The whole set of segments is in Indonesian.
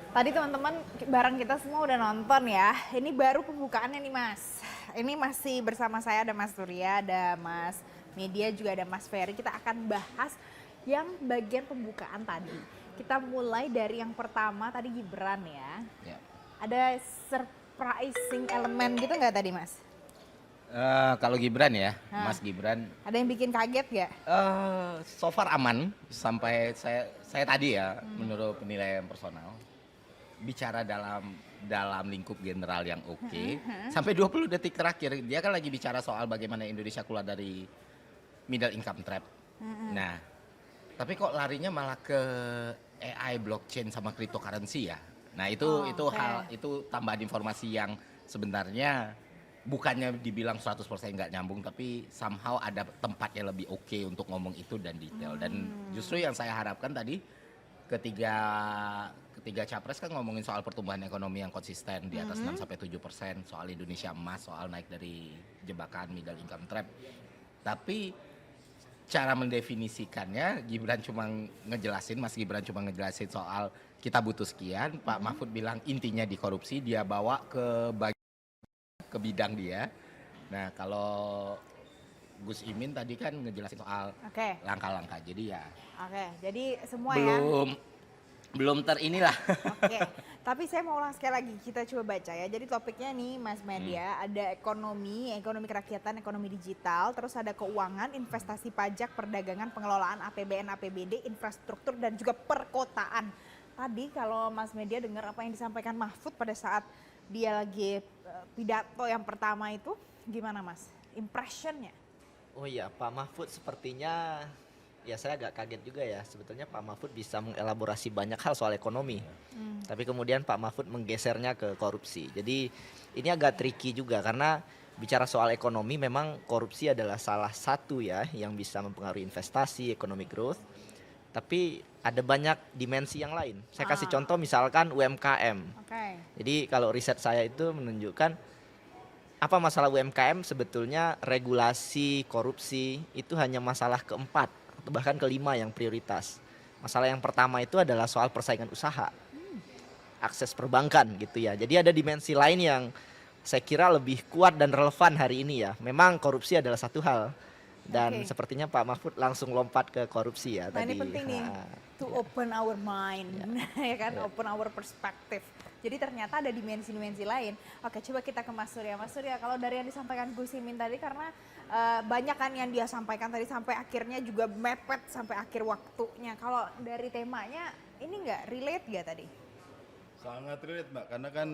Tadi teman-teman bareng kita semua udah nonton ya. Ini baru pembukaannya nih Mas. Ini masih bersama saya ada Mas Surya, ada Mas Media, juga ada Mas Ferry. Kita akan bahas yang bagian pembukaan tadi. Kita mulai dari yang pertama tadi Gibran ya. Ada surprising elemen gitu nggak tadi Mas? Kalau Gibran ya, Mas Gibran. Ada yang bikin kaget nggak? So far aman sampai saya tadi ya, menurut penilaian personal. Bicara dalam lingkup general yang oke. Sampai 20 detik terakhir dia kan lagi bicara soal bagaimana Indonesia keluar dari middle income trap. Nah, tapi kok larinya malah ke AI, blockchain sama cryptocurrency ya. Nah, itu tambahan informasi yang sebenarnya bukannya dibilang 100% nggak nyambung, tapi somehow ada tempatnya lebih oke untuk ngomong itu dan detail. Dan justru yang saya harapkan tadi ketiga capres kan ngomongin soal pertumbuhan ekonomi yang konsisten di atas 6-7%, soal Indonesia emas, soal naik dari jebakan middle income trap. Tapi cara mendefinisikannya Mas Gibran cuma ngejelasin soal kita butuh sekian, Pak Mahfud bilang intinya di korupsi, dia bawa ke bidang dia. Nah, kalau Gus Imin tadi kan ngejelasin soal langkah-langkah. Jadi ya jadi semua belum terinilah. Tapi saya mau ulang sekali lagi, kita coba baca ya. Jadi topiknya nih Mas Media, ada ekonomi kerakyatan, ekonomi digital, terus ada keuangan, investasi, pajak, perdagangan, pengelolaan APBN, APBD, infrastruktur dan juga perkotaan. Tadi kalau Mas Media dengar apa yang disampaikan Mahfud pada saat dia lagi pidato yang pertama itu, gimana Mas? Impressionnya? Oh iya, Pak Mahfud sepertinya, ya saya agak kaget juga ya. Sebetulnya Pak Mahfud bisa mengelaborasi banyak hal soal ekonomi. Tapi kemudian Pak Mahfud menggesernya ke korupsi. Jadi ini agak tricky juga karena bicara soal ekonomi memang korupsi adalah salah satu ya yang bisa mempengaruhi investasi, economic growth. Tapi ada banyak dimensi yang lain. Saya kasih contoh misalkan UMKM. Jadi kalau riset saya itu menunjukkan apa masalah UMKM, sebetulnya regulasi korupsi itu hanya masalah keempat atau bahkan kelima yang prioritas. Masalah yang pertama itu adalah soal persaingan usaha, akses perbankan gitu ya. Jadi ada dimensi lain yang saya kira lebih kuat dan relevan hari ini ya. Memang korupsi adalah satu hal dan sepertinya Pak Mahfud langsung lompat ke korupsi ya tadi. Ini penting nih, to open our mind, ya kan, open our perspective. Jadi ternyata ada dimensi-dimensi lain. Oke, coba kita ke Mas Surya. Mas Surya, kalau dari yang disampaikan Gus Imin tadi, karena banyak kan yang dia sampaikan tadi sampai akhirnya juga mepet sampai akhir waktunya. Kalau dari temanya, ini nggak relate nggak tadi? Sangat relate Mbak, karena kan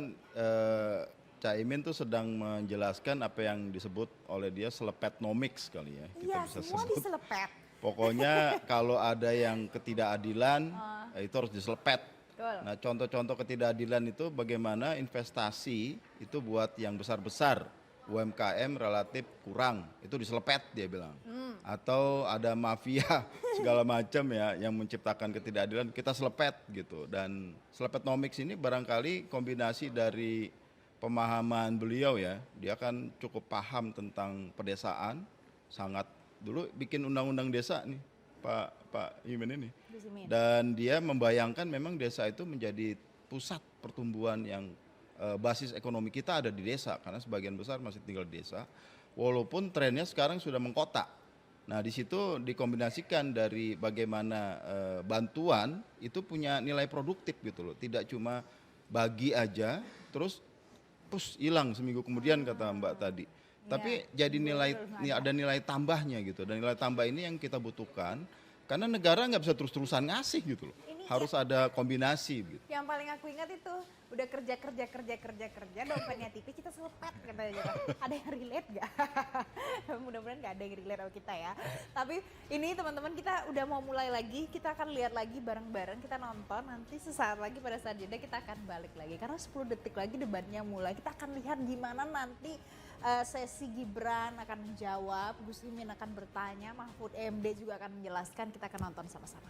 Caimin tuh sedang menjelaskan apa yang disebut oleh dia selepetnomics kali ya. Kita bisa semua sebut. diselepet. Pokoknya kalau ada yang ketidakadilan, itu harus diselepet. Nah, contoh-contoh ketidakadilan itu bagaimana investasi itu buat yang besar-besar, UMKM relatif kurang, itu diselepet dia bilang. Atau ada mafia segala macam ya yang menciptakan ketidakadilan, kita selepet gitu. Dan selepetnomics ini barangkali kombinasi dari pemahaman beliau ya, dia kan cukup paham tentang pedesaan, sangat dulu bikin undang-undang desa nih Pak Imin ini. Dan dia membayangkan memang desa itu menjadi pusat pertumbuhan yang basis ekonomi kita ada di desa, karena sebagian besar masih tinggal di desa, walaupun trennya sekarang sudah mengkota. Nah, di situ dikombinasikan dari bagaimana bantuan itu punya nilai produktif gitu loh, tidak cuma bagi aja terus hilang seminggu kemudian kata Mbak tadi. Tapi jadi ada nilai tambahnya gitu, dan nilai tambah ini yang kita butuhkan karena negara nggak bisa terus-terusan ngasih gitu loh. Harus ada kombinasi gitu. Yang paling aku ingat itu udah kerja dompetnya tipis, kita selepet katanya. Ada yang relate gak? Mudah-mudahan gak ada yang relate sama kita ya. Tapi ini teman-teman, kita udah mau mulai lagi, kita akan lihat lagi bareng-bareng, kita nonton nanti sesaat lagi pada saat jeda kita akan balik lagi. Karena 10 detik lagi debatnya mulai, kita akan lihat gimana nanti sesi Gibran akan menjawab, Gus Imin akan bertanya, Mahfud MD juga akan menjelaskan, kita akan nonton sama-sama.